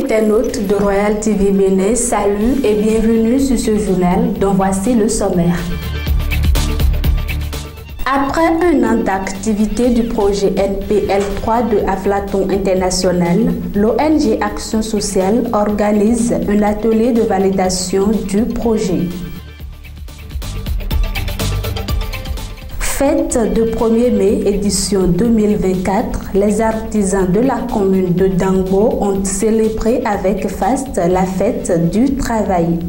internautes de Royal TV Bénin, salut et bienvenue sur ce journal dont voici le sommaire. Après un an d'activité du projet NPL3 de Aflaton International, l'ONG Action Sociale organise un atelier de validation du projet. Fête de 1er mai, édition 2024, les artisans de la commune de Dangbo ont célébré avec faste la fête du travail.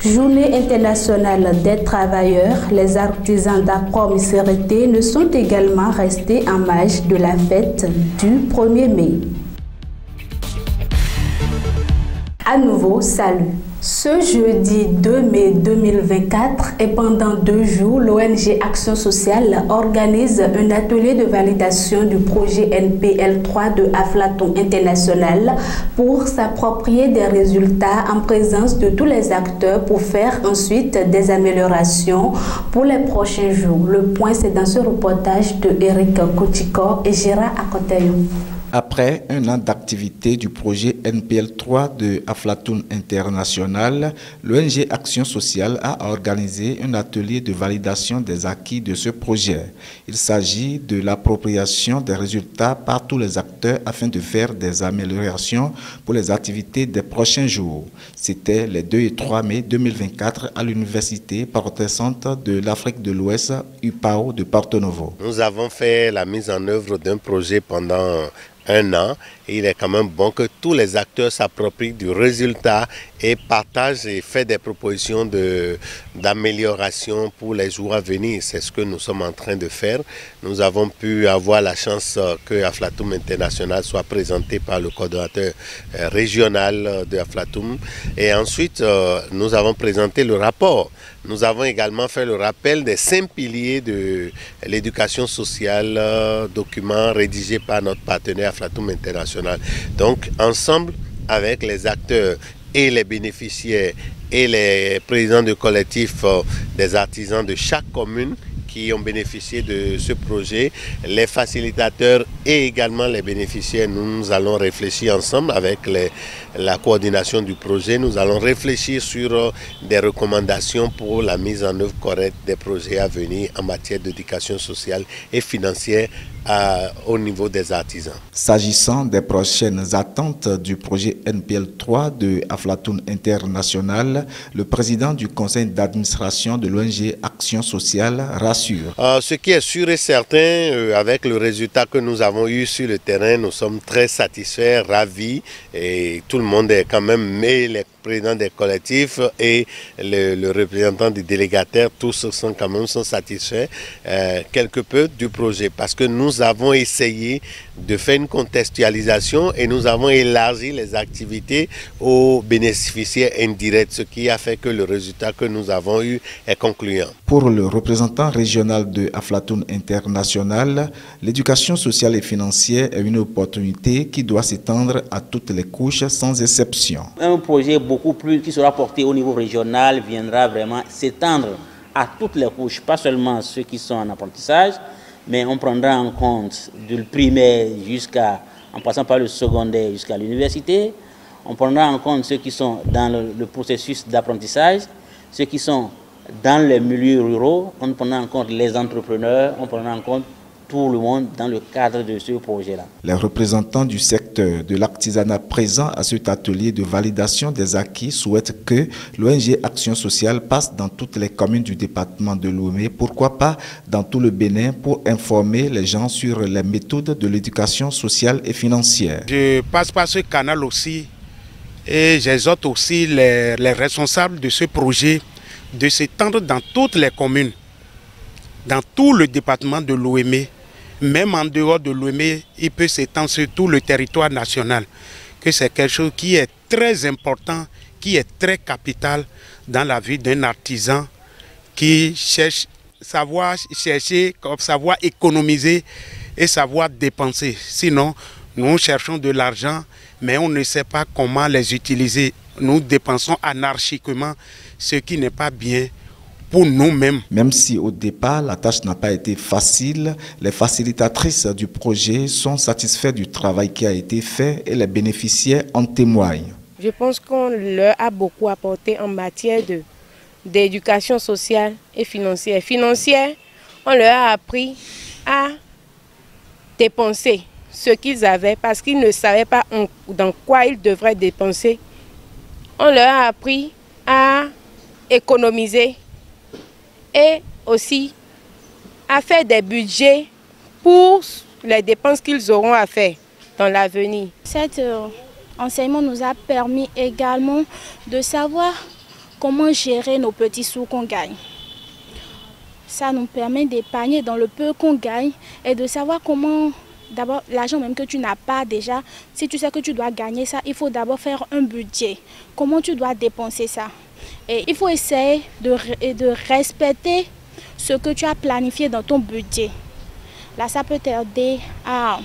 Journée internationale des travailleurs, les artisans d'Accor-Missérété ne sont également restés en marge de la fête du 1er mai. À nouveau, salut. Ce jeudi 2 mai 2024 et pendant 2 jours, l'ONG Action Sociale organise un atelier de validation du projet NPL3 de Aflaton International pour s'approprier des résultats en présence de tous les acteurs pour faire ensuite des améliorations pour les prochains jours. Le point, c'est dans ce reportage de Eric Kotikor et Gérard Akotayo. Après un an d'activité du projet NPL3 de Aflaton International, l'ONG Action Sociale a organisé un atelier de validation des acquis de ce projet. Il s'agit de l'appropriation des résultats par tous les acteurs afin de faire des améliorations pour les activités des prochains jours. C'était les 2 et 3 mai 2024 à l'Université protestante de l'Afrique de l'Ouest, UPAO de Porto Novo. Nous avons fait la mise en œuvre d'un projet pendant un an et il est quand même bon que tous les acteurs s'approprient du résultat et partagent et font des propositions d'amélioration pour les jours à venir. C'est ce que nous sommes en train de faire. Nous avons pu avoir la chance que Aflatum International soit présenté par le coordonnateur régional de Aflatum et ensuite nous avons présenté le rapport. Nous avons également fait le rappel des 5 piliers de l'éducation sociale, document rédigé par notre partenaire Aflatum International. Donc, ensemble avec les acteurs et les bénéficiaires et les présidents de collectifs des artisans de chaque commune qui ont bénéficié de ce projet, les facilitateurs et également les bénéficiaires, nous allons réfléchir ensemble avec la coordination du projet. Nous allons réfléchir sur des recommandations pour la mise en œuvre correcte des projets à venir en matière d'éducation sociale et financière au niveau des artisans. S'agissant des prochaines attentes du projet NPL3 de Aflaton International, le président du conseil d'administration de l'ONG Action Sociale rassure. Ce qui est sûr et certain, avec le résultat que nous avons eu sur le terrain, nous sommes très satisfaits, ravis et tout le monde est quand même, mais les présidents des collectifs et le représentant des délégataires, tous sont quand même satisfaits quelque peu du projet parce que nous avons essayé de faire une contextualisation et nous avons élargi les activités aux bénéficiaires indirects, ce qui a fait que le résultat que nous avons eu est concluant. Pour le représentant régional de Aflaton International, l'éducation sociale et financière est une opportunité qui doit s'étendre à toutes les couches sans exception. Un projet beaucoup plus qui sera porté au niveau régional viendra vraiment s'étendre à toutes les couches, pas seulement ceux qui sont en apprentissage, mais on prendra en compte du primaire en passant par le secondaire jusqu'à l'université. On prendra en compte ceux qui sont dans le processus d'apprentissage, ceux qui sont dans les milieux ruraux, on prendra en compte les entrepreneurs, on prendra en compte tout le monde dans le cadre de ce projet-là. Les représentants du secteur de l'artisanat présents à cet atelier de validation des acquis souhaitent que l'ONG Action Sociale passe dans toutes les communes du département de Lomé, pourquoi pas dans tout le Bénin, pour informer les gens sur les méthodes de l'éducation sociale et financière. Je passe par ce canal aussi et j'exhorte aussi les responsables de ce projet de s'étendre dans toutes les communes, dans tout le département de l'OME. Même en dehors de l'OME, il peut s'étendre sur tout le territoire national. Que c'est quelque chose qui est très important, qui est très capital dans la vie d'un artisan qui cherche savoir économiser et savoir dépenser. Sinon, nous cherchons de l'argent, mais on ne sait pas comment les utiliser. Nous dépensons anarchiquement, ce qui n'est pas bien pour nous-mêmes. Même si au départ la tâche n'a pas été facile, les facilitatrices du projet sont satisfaites du travail qui a été fait et les bénéficiaires en témoignent. Je pense qu'on leur a beaucoup apporté en matière d'éducation sociale et financière. Financière, on leur a appris à dépenser ce qu'ils avaient parce qu'ils ne savaient pas dans quoi ils devraient dépenser. On leur a appris à économiser et aussi à faire des budgets pour les dépenses qu'ils auront à faire dans l'avenir. Cet enseignement nous a permis également de savoir comment gérer nos petits sous qu'on gagne. Ça nous permet d'épargner dans le peu qu'on gagne et de savoir comment, d'abord l'argent même que tu n'as pas déjà, si tu sais que tu dois gagner ça, il faut d'abord faire un budget. Comment tu dois dépenser ça? Et il faut essayer de respecter ce que tu as planifié dans ton budget. Là, ça peut t'aider à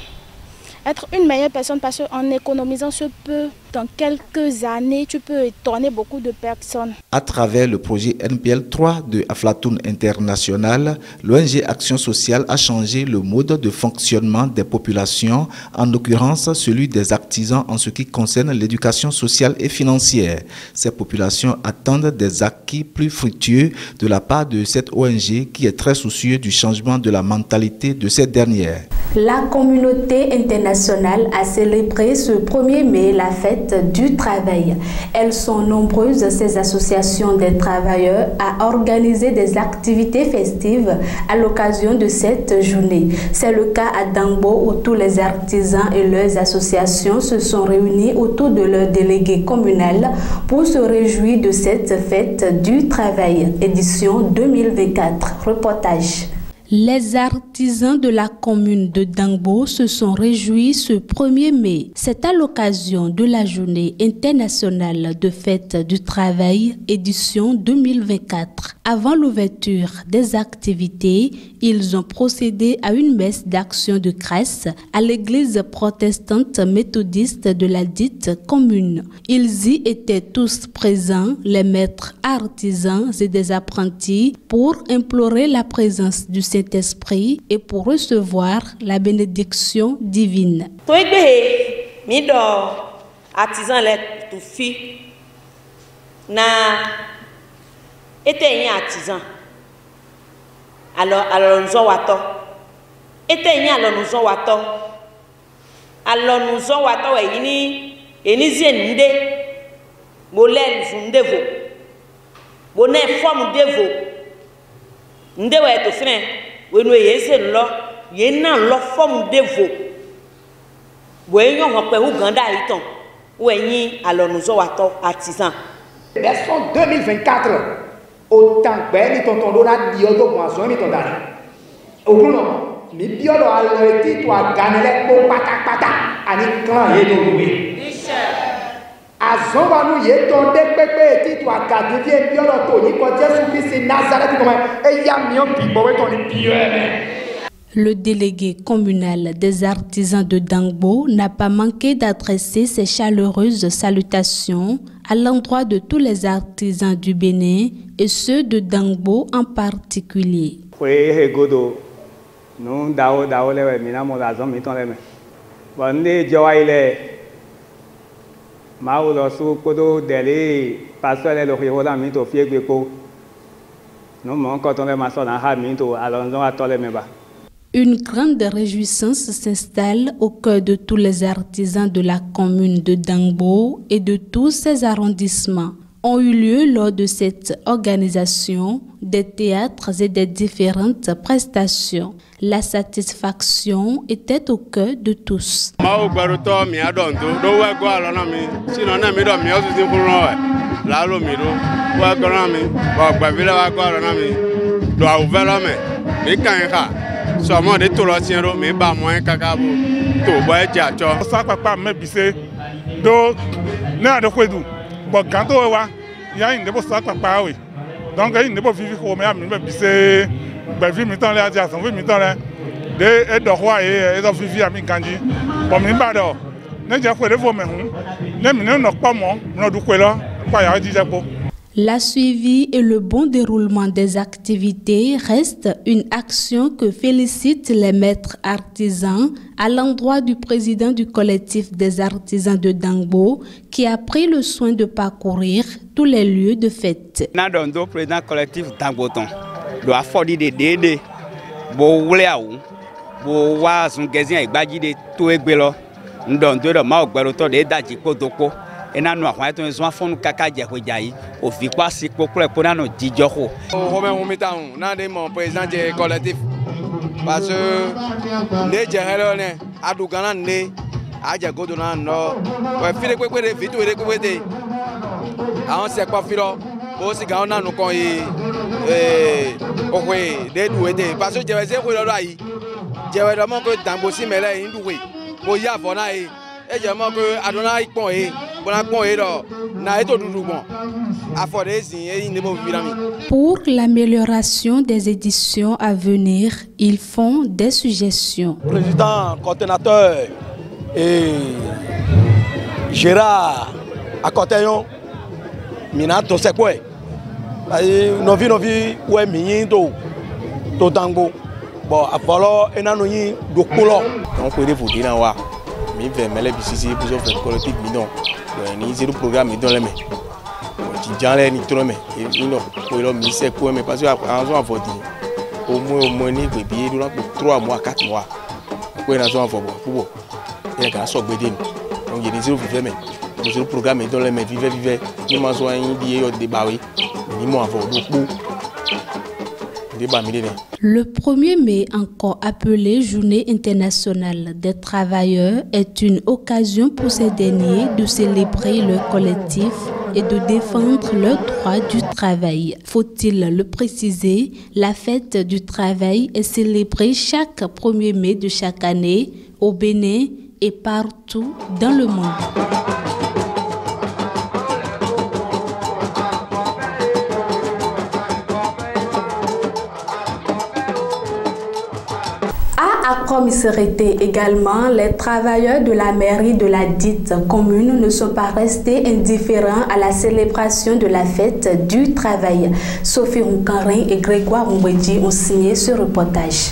être une meilleure personne parce qu'en économisant ce peu, dans quelques années, tu peux étonner beaucoup de personnes. À travers le projet NPL 3 de Aflatoun International, l'ONG Action Sociale a changé le mode de fonctionnement des populations, en l'occurrence celui des artisans en ce qui concerne l'éducation sociale et financière. Ces populations attendent des acquis plus fructueux de la part de cette ONG qui est très soucieuse du changement de la mentalité de ces dernières. La communauté internationale a célébré ce 1er mai la fête du travail. Elles sont nombreuses, ces associations des travailleurs, à organiser des activités festives à l'occasion de cette journée. C'est le cas à Dangbo où tous les artisans et leurs associations se sont réunis autour de leur délégué communal pour se réjouir de cette fête du travail. Édition 2024. Reportage. Les artisans de la commune de Dangbo se sont réjouis ce 1er mai. C'est à l'occasion de la journée internationale de fête du travail, édition 2024. Avant l'ouverture des activités, ils ont procédé à une messe d'action de grâce à l'église protestante méthodiste de la dite commune. Ils y étaient tous présents, les maîtres artisans et des apprentis, pour implorer la présence du Saint-Esprit et pour recevoir la bénédiction divine. Artisan tout fi na était un artisan alors nous wato était alors nous wato eni ziende bolel zundevo bonne forme devo ndewa to frère wenu yese lo yena lo forme devo voyons pe Uganda iton oui, alors nous avons artisans. Version 2024, autant que nous avons dit que nous avons dit que nous avons dit que nous avons dit que nous avons dit que le délégué communal des artisans de Dangbo n'a pas manqué d'adresser ses chaleureuses salutations à l'endroit de tous les artisans du Bénin et ceux de Dangbo en particulier. Une grande réjouissance s'installe au cœur de tous les artisans de la commune de Dangbo et de tous ses arrondissements. Ont eu lieu lors de cette organisation des théâtres et des différentes prestations. La satisfaction était au cœur de tous. Seulement des tolérants mais pas moins cacao to boy jacho ça papa me bise do na de kwedu bo ganto wa ya inde bo ça papa oui donc inde bo vivi ko me am me bise ba vi mi tan le aja son vi mi tan le de e do wa e do vivi ami kanji bo mi ba do ne je kwede fo me hu ne mi no pa mo no du kwelo pa ya ji japo. La suivi et le bon déroulement des activités reste une action que félicitent les maîtres artisans à l'endroit du président du collectif des artisans de Dangbo qui a pris le soin de parcourir tous les lieux de fête. Le président collectif Dangbo doit faire des dédés, bon bo wa sun gezin igbaji de to egbelo ndo ndo ma ogbero to de daji kodoko ena nu ahwan to nso afonu kaka je hoja yi o fi pa si kokure ko na no jijo ho o me humita un na de mon président du collectif parce que ne je hello ne adugana ne aje godo na no we fi de pepe de fi to de ko de awon se pa fi lo bo si ga na nu kon yi o we de du de parce que je vais se ko lo ayi je vais vraiment que Dangbo si mele indoué bo ya fona e je mo que adona ipon e bona pon e do na eto dudu bon afode sin e ni mo virami. Pour l'amélioration des éditions à venir, ils font des suggestions. Président, coordonnateur et Gérard Akoteyon mina to se quoi novi ouais mi do to Dangbo. Bon, alors, on a eu des colons. On peut vous dire, mais vers BCC, pour faire collectif, mais zéro programme, mais dans les mains. Les ni trop, mais pour le ministère, mais parce que au moins, ni bébé, durant 3 mois, 4 mois. Pour une raison, pour il y a un soc bédine. Donc, il y a des zéro vivre, mais zéro programme, dans les mains, vivre, ni m'en soit un débat, ni moi, beaucoup. Le 1er mai, encore appelé Journée internationale des travailleurs, est une occasion pour ces derniers de célébrer leur collectif et de défendre leurs droits du travail. Faut-il le préciser, la fête du travail est célébrée chaque 1er mai de chaque année au Bénin et partout dans le monde. Comme Missérété également, les travailleurs de la mairie de la dite commune ne sont pas restés indifférents à la célébration de la fête du travail. Sophie Roukarin et Grégoire Mbedji ont signé ce reportage.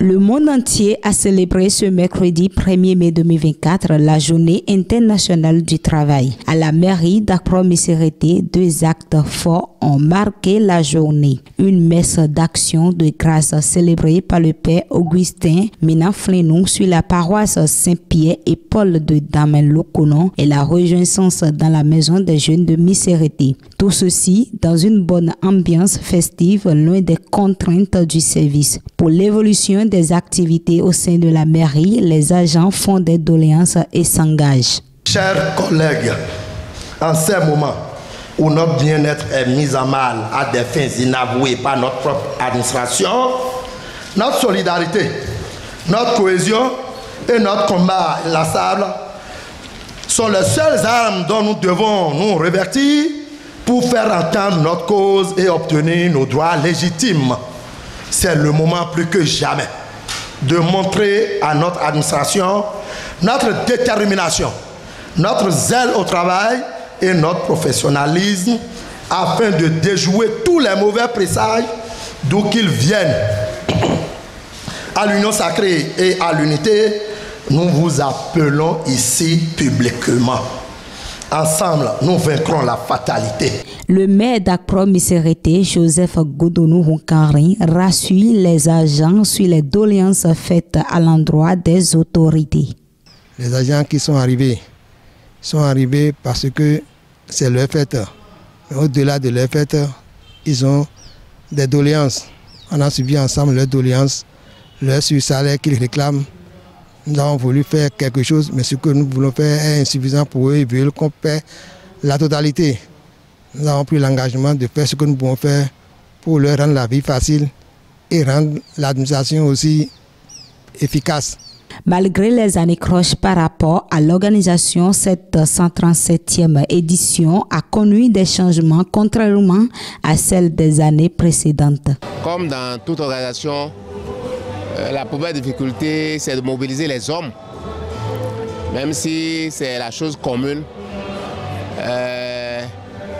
Le monde entier a célébré ce mercredi 1er mai 2024 la journée internationale du travail. À la mairie d'Akpro-Missérété, 2 actes forts ont marqué la journée. Une messe d'action de grâce célébrée par le père Augustin Ménaflénou sur la paroisse Saint-Pierre et Paul de Damen-Lokonon et la rejoignance dans la maison des jeunes de Missérété. Tout ceci dans une bonne ambiance festive, loin des contraintes du service. Pour l'évolution des activités au sein de la mairie, les agents font des doléances et s'engagent. Chers collègues, en ces moments où notre bien-être est mis à mal à des fins inavouées par notre propre administration, notre solidarité, notre cohésion et notre combat inlassable sont les seules armes dont nous devons nous revêtir pour faire entendre notre cause et obtenir nos droits légitimes. C'est le moment plus que jamais de montrer à notre administration notre détermination, notre zèle au travail et notre professionnalisme afin de déjouer tous les mauvais présages d'où qu'ils viennent. À l'union sacrée et à l'unité, nous vous appelons ici publiquement. Ensemble, nous vaincrons la fatalité. Le maire d'Akpro-Missérété, Joseph Godonou-Roukarin, rassure les agents sur les doléances faites à l'endroit des autorités. Les agents qui sont arrivés parce que c'est leur fête. Au-delà de leur fête, ils ont des doléances. On a suivi ensemble leurs doléances, leur sur-salaire qu'ils réclament. Nous avons voulu faire quelque chose, mais ce que nous voulons faire est insuffisant pour eux. Ils veulent qu'on paie la totalité. Nous avons pris l'engagement de faire ce que nous pouvons faire pour leur rendre la vie facile et rendre l'administration aussi efficace. Malgré les anicroches par rapport à l'organisation, cette 137e édition a connu des changements contrairement à celle des années précédentes. Comme dans toute organisation, la première difficulté, c'est de mobiliser les hommes. même si c'est la chose commune.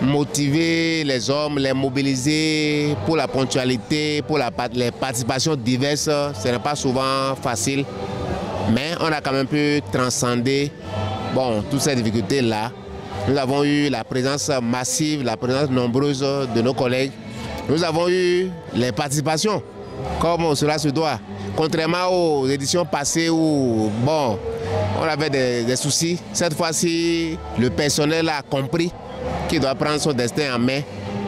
Motiver les hommes, les mobiliser pour la ponctualité, pour les participations diverses, ce n'est pas souvent facile. Mais on a quand même pu transcender toutes ces difficultés-là. Nous avons eu la présence massive, la présence nombreuse de nos collègues. Nous avons eu les participations, comme cela se doit. Contrairement aux éditions passées où on avait des soucis, cette fois-ci, le personnel a compris qu'il doit prendre son destin en main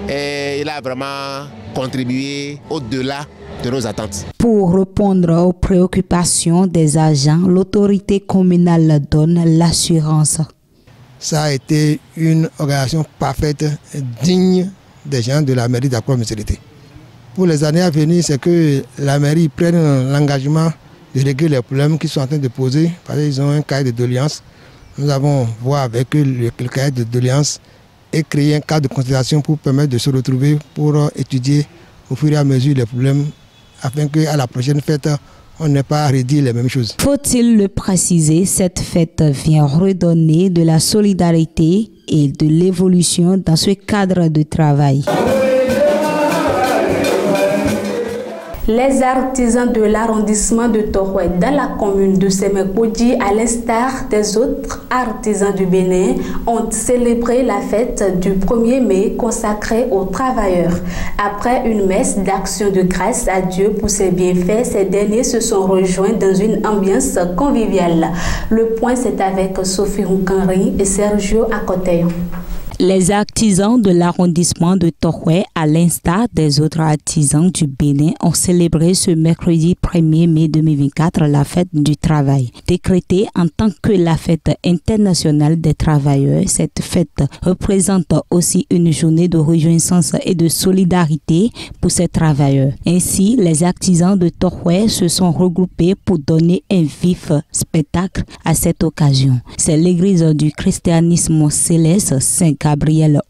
et il a vraiment contribué au-delà de nos attentes. Pour répondre aux préoccupations des agents, l'autorité communale donne l'assurance. Ça a été une organisation parfaite, digne des gens de la mairie d'Accra-Misérité. Pour les années à venir, c'est que la mairie prenne l'engagement de régler les problèmes qu'ils sont en train de poser, parce qu'ils ont un cahier de doléances. Nous avons voir avec eux le cahier de doléances et créer un cadre de consultation pour permettre de se retrouver pour étudier au fur et à mesure les problèmes afin qu'à la prochaine fête, on n'ait pas à redire les mêmes choses. Faut-il le préciser, cette fête vient redonner de la solidarité et de l'évolution dans ce cadre de travail. Les artisans de l'arrondissement de Toroué dans la commune de Sémékoudi, à l'instar des autres artisans du Bénin, ont célébré la fête du 1er mai consacrée aux travailleurs. Après une messe d'action de grâce à Dieu pour ses bienfaits, ces derniers se sont rejoints dans une ambiance conviviale. Le point, c'est avec Sophie Roukanri et Sergio Akoteyo. Les artisans de l'arrondissement de Toroué, à l'instar des autres artisans du Bénin, ont célébré ce mercredi 1er mai 2024 la fête du travail. Décrétée en tant que la fête internationale des travailleurs, cette fête représente aussi une journée de rejoissance et de solidarité pour ces travailleurs. Ainsi, les artisans de Toroué se sont regroupés pour donner un vif spectacle à cette occasion. C'est l'église du christianisme céleste Saint-Gabriel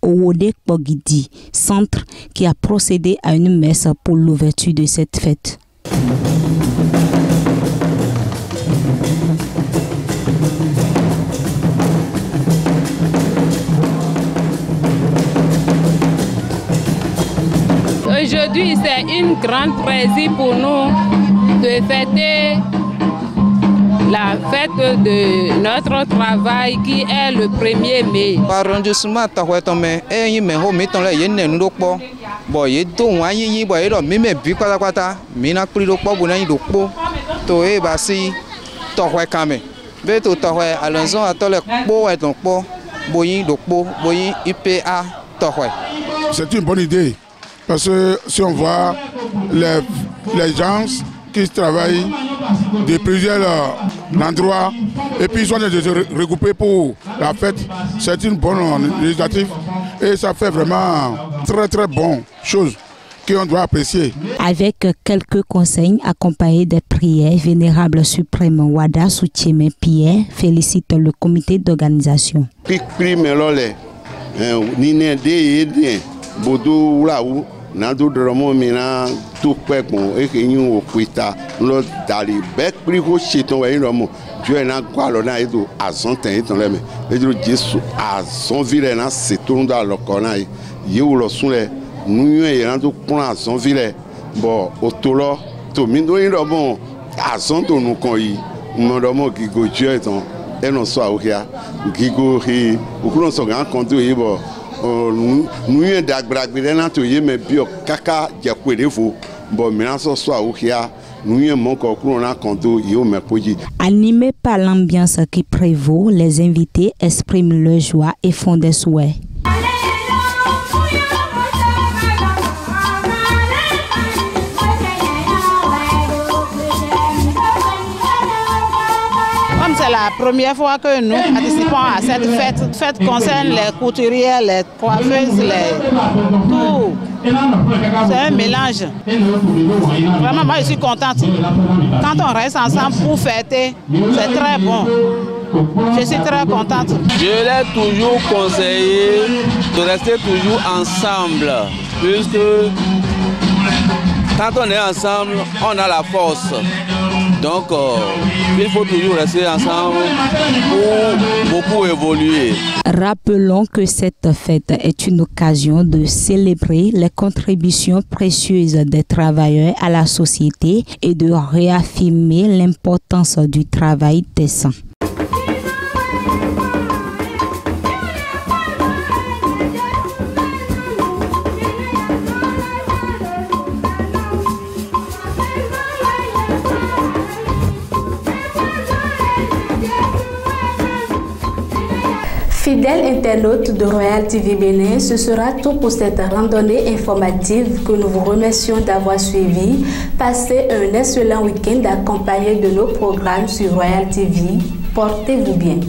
Owode Pogidi, centre, qui a procédé à une messe pour l'ouverture de cette fête. Aujourd'hui, c'est une grande plaisir pour nous de fêter la fête de notre travail qui est le 1er mai. Arrondissement Tahuetomé, et il me remet en la yenne l'opo. Boy, don't want you, boy, me be quata, mina prilopo, bunai lopo, to e basi, Tahuekame. Beto Tahue, Alonso, à tole po et ton po, boyi, lopo, boyi, IPA, Tahue. C'est une bonne idée, parce que si on voit les gens qui travaillent de plusieurs endroits et puis ils sont regroupés pour la fête, c'est une bonne initiative et ça fait vraiment très bonne chose qu'on doit apprécier. Avec quelques conseils accompagnés des prières, Vénérable Suprême Wada Soutieme Pierre félicite le comité d'organisation. Nando dromo mina tout pekon e ke yin o kwita lo dali bek pri ho cheton we romo Dieu na kwa lo na edo azonten eton le me edo Jesu azon vile na seton da lo kona ye wo lo sun le nu yin e na to kun azon vile bo otolo to mi do yin romo azon to nu kan yi mo romo ki go Dieu eton e no so awukia ki go he okuno so gan kan to yi bo nous y d'agragrer na to yeme bio kaka jakwelefo bon maintenant so so awukia nous y mon kokuru na konto yo mepoji. Animés par l'ambiance qui prévaut, les invités expriment leur joie et font des souhaits. C'est la première fois que nous participons à cette fête. Cette fête concerne les couturières, les coiffeuses, tout. C'est un mélange. Vraiment, moi je suis contente. Quand on reste ensemble pour fêter, c'est très bon. Je suis très contente. Je l'ai toujours conseillé de rester toujours ensemble, puisque quand on est ensemble, on a la force. Donc, il faut toujours rester ensemble pour beaucoup évoluer. Rappelons que cette fête est une occasion de célébrer les contributions précieuses des travailleurs à la société et de réaffirmer l'importance du travail décent. Fidèles internautes de Royal TV Bénin, ce sera tout pour cette randonnée informative que nous vous remercions d'avoir suivi. Passez un excellent week-end accompagné de nos programmes sur Royal TV. Portez-vous bien.